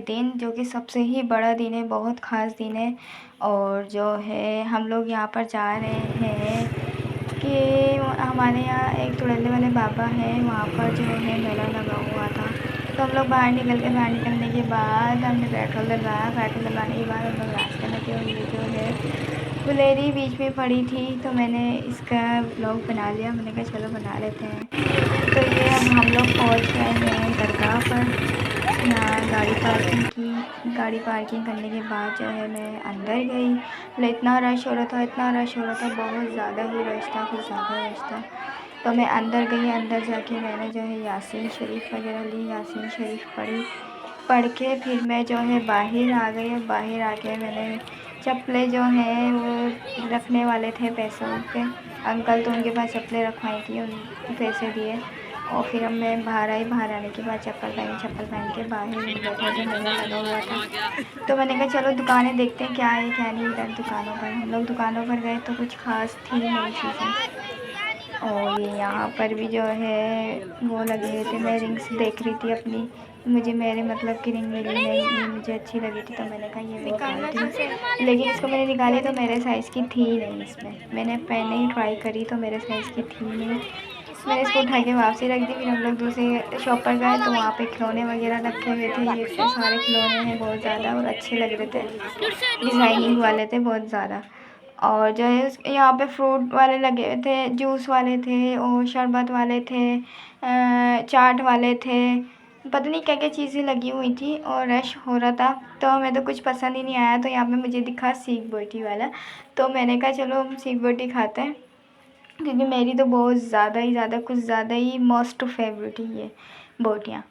दिन, जो कि सबसे ही बड़ा दिन है, बहुत ख़ास दिन है। और जो है हम लोग यहाँ पर जा रहे हैं कि हमारे यहाँ एक चुड़ैले वाले बाबा हैं, वहाँ पर जो है मेला लगा हुआ था। तो हम लोग बाहर निकलने के बाद हमने पेट्रोल डलवाया। पेट्रोल डलवाने के बाद हम लोग रास्ते में थे, और ये जो है गुलेरी बीच में पड़ी थी, तो मैंने इसका व्लॉग बना लिया। मैंने कहा चलो बना लेते हैं। तो ये अब हम लोग पहुँच गए हैं दरगाह पर। यहाँ गाड़ी पार्किंग करने के बाद जो है मैं अंदर गई। मतलब इतना रश हो रहा था, बहुत ज़्यादा ही रश था, कुछ ज़्यादा रश था। तो मैं अंदर गई। अंदर जाके मैंने जो है यासीन शरीफ वगैरह ली, यासीन शरीफ पढ़ के फिर मैं जो है बाहर आ गई। और बाहर आके मैंने चप्पलें जो हैं वो रखने वाले थे पैसों के अंकल, तो उनके पास चप्पलें रखवाई थी, उन पैसे दिए। और फिर अब मैं बाहर आई। बाहर आने के बाद चप्पल पहन के बाहर बैठा, जो मेला लगा हुआ था। तो मैंने कहा चलो दुकानें देखते हैं क्या है क्या नहीं इधर दुकानों पर। हम लोग दुकानों पर गए तो कुछ खास थी नहीं चीज़ें। और ये यहाँ पर भी जो है वो लगे हुए थे। मैं रिंग्स देख रही थी अपनी, मुझे मेरे मतलब की रिंग मिली नहीं, ये मुझे अच्छी लगी थी, तो मैंने कहा ये निकालती हूँ। लेकिन इसको मैंने निकाली तो मेरे साइज़ की थी नहीं। इसमें मैंने पहले ही ट्राई करी तो मेरे साइज़ की थी नहीं। मैंने इसको उठा के वापसी रख दी। फिर हम लोग दूसरे शॉप पर गए तो वहाँ पे खिलौने वगैरह रखे हुए थे। ये इतने सारे खिलौने हैं, बहुत ज़्यादा, और अच्छे लग रहे थे, डिज़ाइनिंग वाले थे बहुत ज़्यादा। और जो है यहाँ पे फ्रूट वाले लगे हुए थे, जूस वाले थे, और शरबत वाले थे, चाट वाले थे, पता नहीं क्या क्या चीज़ें लगी हुई थी। और रश हो रहा था तो हमें तो कुछ पसंद ही नहीं आया। तो यहाँ पे मुझे दिखा सीख बोटी वाला, तो मैंने कहा चलो हम सीख बोटी खाते हैं, क्योंकि मेरी तो बहुत कुछ ज़्यादा ही मोस्ट फेवरेट है ये बोटियाँ।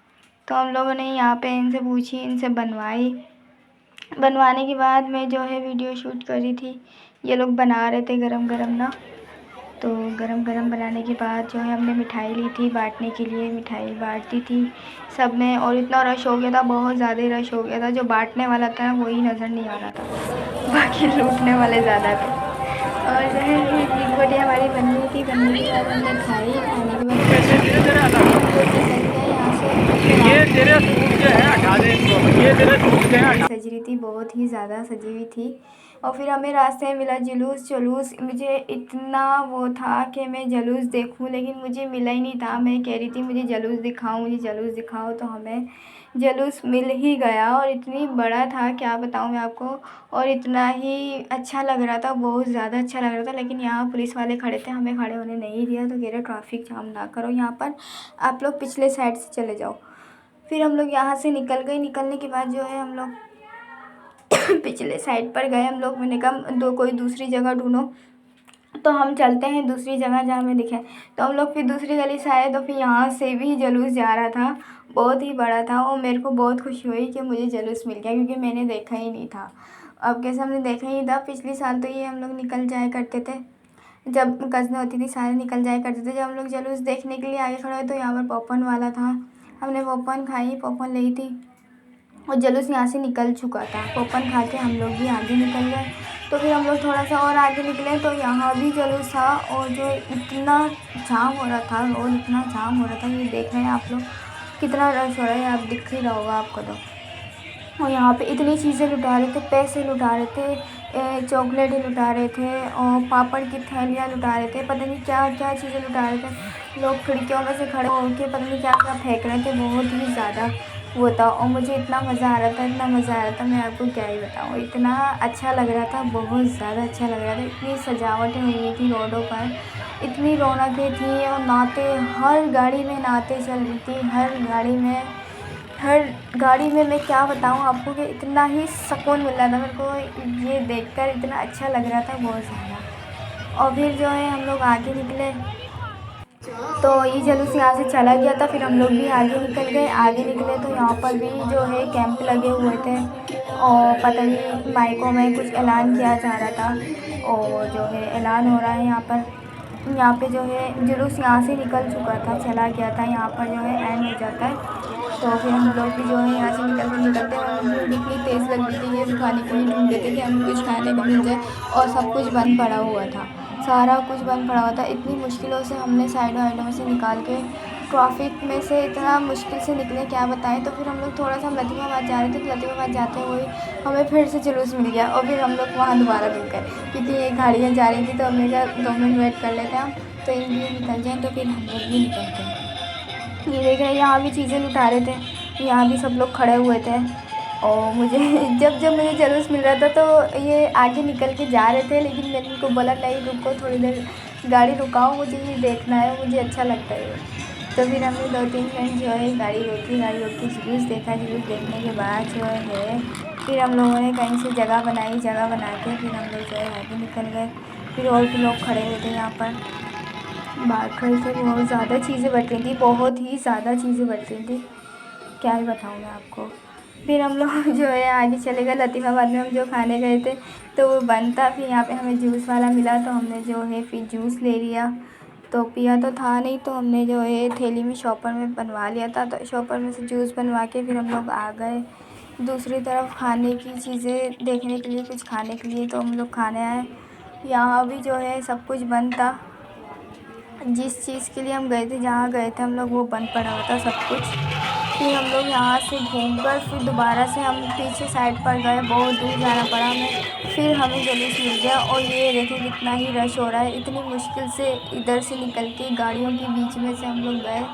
तो हम लोगों ने यहाँ पे इनसे पूछी, इनसे बनवाई। बनवाने के बाद मैं जो है वीडियो शूट कर रही थी। ये लोग बना रहे थे गरम गरम ना। तो गरम गरम बनाने के बाद जो है हमने मिठाई ली थी बांटने के लिए। मिठाई बांटती थी सब में, और इतना रश हो गया था, बहुत ज़्यादा ही रश हो गया था। जो बांटने वाला था ना वही नज़र नहीं आ रहा था, बाकी लूटने वाले ज़्यादा थे। और जो है एक बोटी हमारी बन गई थी। बनने के बाद हमने खाई। खाने के बाद हम लोग निकल गए यहाँ से। सज रही थी, बहुत ही ज़्यादा सजी हुई थी। और फिर हमें रास्ते में मिला जुलूस। मुझे इतना वो था कि मैं जुलूस देखूं, लेकिन मुझे मिला ही नहीं था। मैं कह रही थी मुझे जुलूस दिखाओ, तो हमें जुलूस मिल ही गया। और इतनी बड़ा था, क्या बताऊं मैं आपको, और इतना ही अच्छा लग रहा था, बहुत ज़्यादा अच्छा लग रहा था। लेकिन यहाँ पुलिस वाले खड़े थे, हमें खड़े होने नहीं दिया। तो कह रहे ट्रैफिक जाम ना करो यहाँ पर, आप लोग पिछले साइड से चले जाओ। फिर हम लोग यहाँ से निकल गए। निकलने के बाद जो है हम लोग पिछले साइड पर गए। हम लोग, मैंने कहा कोई दूसरी जगह ढूंढो, तो हम चलते हैं दूसरी जगह जहाँ हमें दिखे। तो हम लोग फिर दूसरी गली से आए, तो फिर यहाँ से भी जुलूस जा रहा था, बहुत ही बड़ा था। और मेरे को बहुत खुशी हुई कि मुझे जुलूस मिल गया, क्योंकि मैंने देखा ही नहीं था। अब कैसे हमने देखा ही नहीं था। पिछले साल तो ये हम लोग निकल जाया करते थे, जब कज़नें होती थी सारे निकल जाया करते थे। जब हम लोग जुलूस देखने के लिए आगे खड़े हुए तो यहाँ पर पॉपकॉर्न वाला था। हमने पॉपकॉर्न खाई, पॉपकॉर्न ली थी, और जुलूस यहाँ से निकल चुका था। पॉपकॉर्न खा के हम लोग भी आगे निकल गए। तो फिर हम लोग थोड़ा सा और आगे निकले तो यहाँ भी जुलूस था, और जो इतना जाम हो रहा था, रोड इतना जाम हो रहा था। ये देख रहे हैं आप लोग कितना रश हो रहा है, आप दिख ही रहा होगा आपको तो। और यहाँ पे इतनी चीज़ें लुटा रहे थे, पैसे लुटा रहे थे, चॉकलेटें लुटा रहे थे, और पापड़ की थैलियाँ लुटा रहे थे, पता नहीं क्या क्या चीज़ें लुटा रहे थे। लोग खिड़कियों में से खड़े होकर पता नहीं क्या क्या फेंक रहे थे, बहुत ही ज़्यादा वो था। और मुझे इतना मज़ा आ रहा था, मैं आपको क्या ही बताऊँ। इतना अच्छा लग रहा था, बहुत ज़्यादा अच्छा लग रहा था। इतनी सजावटें हुई थी रोडों पर, इतनी रौनकें थी, और नाते हर गाड़ी में नाते चल रही थी, हर गाड़ी में मैं क्या बताऊँ आपको कि इतना ही सुकून मिल रहा था मेरे को। ये देखकर इतना अच्छा लग रहा था, बहुत ज़्यादा। और फिर जो है हम लोग आगे निकले, तो ये जुलूस यहाँ से चला गया था। फिर हम लोग भी आगे निकले तो यहाँ पर भी जो है कैंप लगे हुए थे, और पता नहीं माइकों में कुछ ऐलान किया जा रहा था, और जो है ऐलान हो रहा है यहाँ पे जो है जुलूस यहाँ से निकल चुका था, चला गया था। यहाँ पर जो है एंड हो जाता है। तो फिर हम लोग भी जो है यहाँ से निकलते भूख इतनी तेज़ लग रही थी कि खाने के लिए ढूंढ रहे थे कि हमें कुछ खाने को मिल जाए, और सब कुछ बंद पड़ा हुआ था, सारा कुछ बंद पड़ा हुआ था। इतनी मुश्किलों से हमने साइडों वाइडों में से निकाल के ट्रैफिक में से इतना मुश्किल से निकले क्या बताएं। तो फिर हम लोग थोड़ा सा हम लतीफ़ाबाद जा रहे थे, तो लतीफ़ाबाद जाते हुए हमें फिर से जुलूस मिल गया और फिर हम लोग वहाँ दोबारा रुक गए क्योंकि ये गाड़ियाँ जा रही थी। तो हमने कहा 2 मिनट वेट कर लेते हैं हम, तो इनकी भी निकल जाएँ। तो फिर हम लोग भी निकल गए। ये देख रहे हैं यहाँ भी चीज़ें लुटा रहे थे, यहाँ भी सब लोग खड़े हुए थे और मुझे जब मुझे जुलूस मिल रहा था तो ये आगे निकल के जा रहे थे, लेकिन मैंने उनको बोला नहीं रुको, थोड़ी देर गाड़ी रुकाओ, मुझे ये देखना है, मुझे अच्छा लगता है। तो फिर हमने 2-3 मिनट जो है गाड़ी रोक के जुलूस देखा। जुलूस देखने के बाद जो है फिर हम लोगों ने कहीं से जगह बनाई, जगह बना के फिर हम लोग जो है आगे निकल गए। फिर और भी लोग खड़े हुए थे यहाँ पर, बात खड़े थे, बहुत ज़्यादा चीज़ें बट रही थी, बहुत ही ज़्यादा चीज़ें बट रही थी, क्या ही बताऊँ मैं आपको। फिर हम लोग जो है आगे चले गए। लतीफ़ाबाद में हम जो खाने गए थे तो वो बंद था। फिर यहाँ पे हमें जूस वाला मिला तो हमने जो है फिर जूस ले लिया। तो पिया तो था नहीं, तो हमने जो है थैली में शॉपर में बनवा लिया था, तो शॉपर में से जूस बनवा के फिर हम लोग आ गए दूसरी तरफ खाने की चीज़ें देखने के लिए, कुछ खाने के लिए। तो हम लोग खाने आए, यहाँ भी जो है सब कुछ बंद था। जिस चीज़ के लिए हम गए थे, जहाँ गए थे हम लोग, वो बंद पड़ा हुआ था सब कुछ। फिर हम लोग यहाँ से घूमकर फिर दोबारा से हम पीछे साइड पर गए, बहुत दूर जाना पड़ा हमें। फिर हमें जुलूस मिल गया और ये देखिए कितना ही रश हो रहा है। इतनी मुश्किल से इधर से निकल के गाड़ियों के बीच में से हम लोग गए,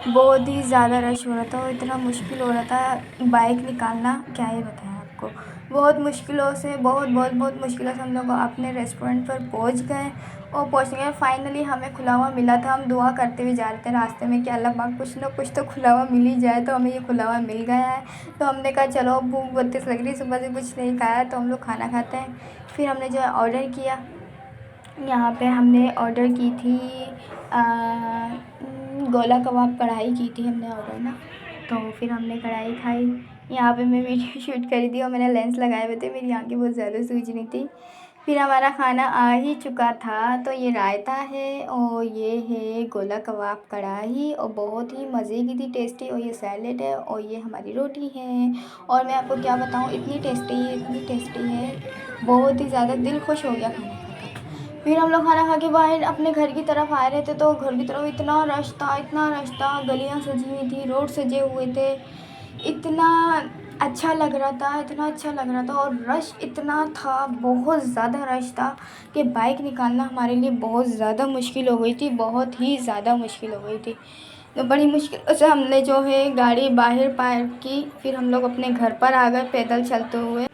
बहुत ही ज़्यादा रश हो रहा था और इतना मुश्किल हो रहा था बाइक निकालना, क्या ही बताएं आपको। बहुत मुश्किलों से बहुत मुश्किलों से हम लोग अपने रेस्टोरेंट पर पहुंच गए और पहुंच गए। फाइनली हमें खुला हुआ मिला था। हम दुआ करते हुए जा रहे थे रास्ते में कि अल्लाह पाक कुछ ना कुछ तो खुला हुआ मिल ही जाए। तो हमें ये खुला हुआ मिल गया है। तो हमने कहा चलो भूख बहुत तेज़ लग रही, सुबह से कुछ नहीं खाया, तो हम लोग खाना खाते हैं। फिर हमने जो है ऑर्डर किया, यहाँ पे हमने ऑर्डर की थी गोला कबाब कढ़ाई की थी हमने ऑर्डर ना। तो फिर हमने कढ़ाई खाई। यहाँ पे मैं वीडियो शूट करी थी और मैंने लेंस लगाए हुए थे, मेरी आंखें बहुत ज़्यादा सूज रही थी। फिर हमारा खाना आ ही चुका था। तो ये रायता है और ये है गोला कबाब कढ़ाई और बहुत ही मज़े की थी, टेस्टी। और ये सैलेड है और ये हमारी रोटी है। और मैं आपको क्या बताऊँ, इतनी टेस्टी है, बहुत ही ज़्यादा दिल खुश हो गया खाना खाकर। फिर हम लोग खाना खा के बाहर अपने घर की तरफ आ रहे थे, तो घर की तरफ इतना रश था, गलियाँ सजी हुई थी, रोड सजे हुए थे, इतना अच्छा लग रहा था और रश इतना था, बहुत ज़्यादा रश था कि बाइक निकालना हमारे लिए बहुत ज़्यादा मुश्किल हो गई थी, बहुत ही ज़्यादा मुश्किल हो गई थी। तो बड़ी मुश्किल से हमने जो है गाड़ी बाहर पार्क की। फिर हम लोग अपने घर पर आ गए पैदल चलते हुए।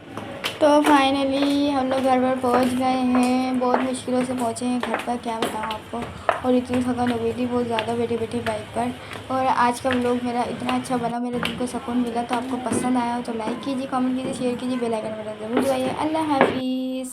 तो फाइनली हम लोग घर पर पहुंच गए हैं, बहुत मुश्किलों से पहुंचे हैं घर पर, क्या बताऊँ आपको। और इतनी थकान हो गई थी बहुत ज़्यादा बैठे बाइक पर। और आज का व्लॉग मेरा इतना अच्छा बना, मेरे दिल को सुकून मिला। तो आपको पसंद आया हो तो लाइक कीजिए, कमेंट कीजिए, शेयर कीजिए, बेल आइकन बटन ज़रूर दबाइए। अल्लाह हाफिज़।